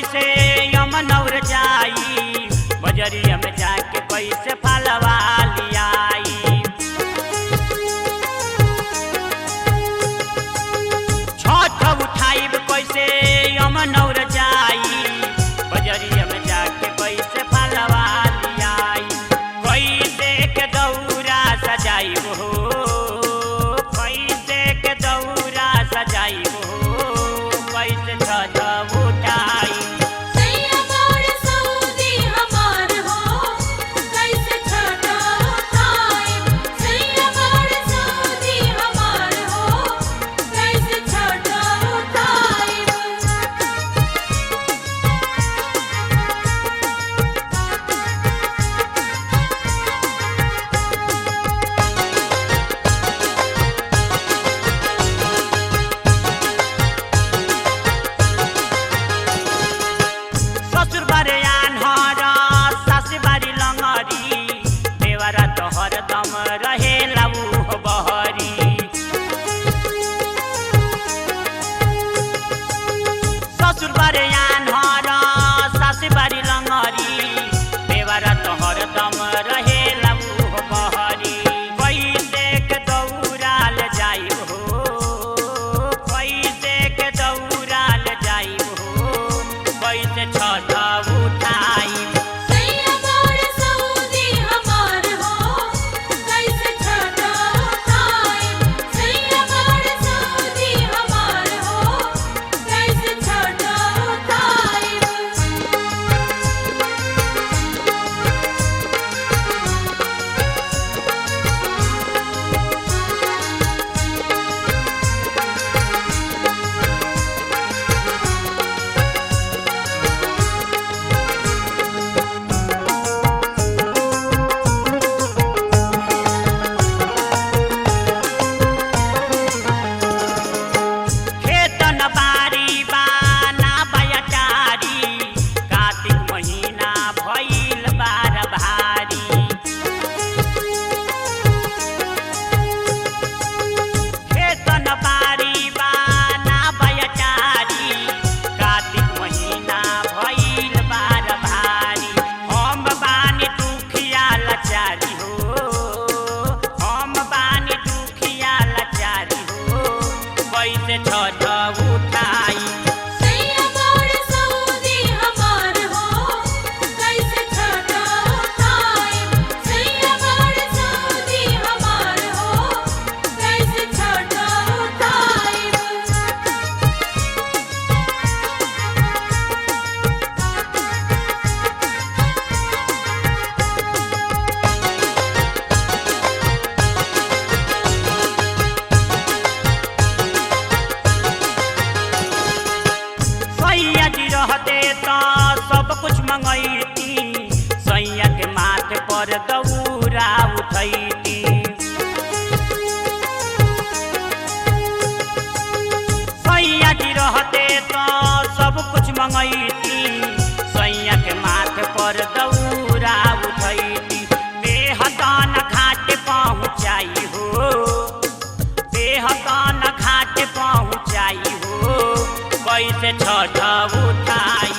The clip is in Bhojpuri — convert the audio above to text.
कैसे यमनौर जाई, बजरिया में जाके कैसे फलवा लियाई। छठ उठाइब कैसे यमनौर जाई, बजरिया में जाके कैसे फलवा लियाई। कैसे के दौरा सजाई हो, कैसे के दौरा सजाई हो, कैसे छठ उठाई। ससुर बारे आन्हर सास बारी लंगरी, देवरा तो हरदम रहेला उ बहरी। ससुर बारे आन्हर सास बारी लंगरी, देवरा तो हरदम रहेला उ बहरी। कैसे के दौराल जाई हो, कैसे के दौराल जाई हो, कैसे छठ उठाई। कैसे छठ उठाई। सैया जी रहते तो सब कुछ मंगैती, सैया के माथे पर दौरा उठैती। सैया जी रहते तो सब कुछ मंगैती, सैया के माथे पर दौरा उठैती। बेहदान घाट पहुँचाई हो, बेहदान घाट पहुँचाई हो, कैसे छठ उठाई।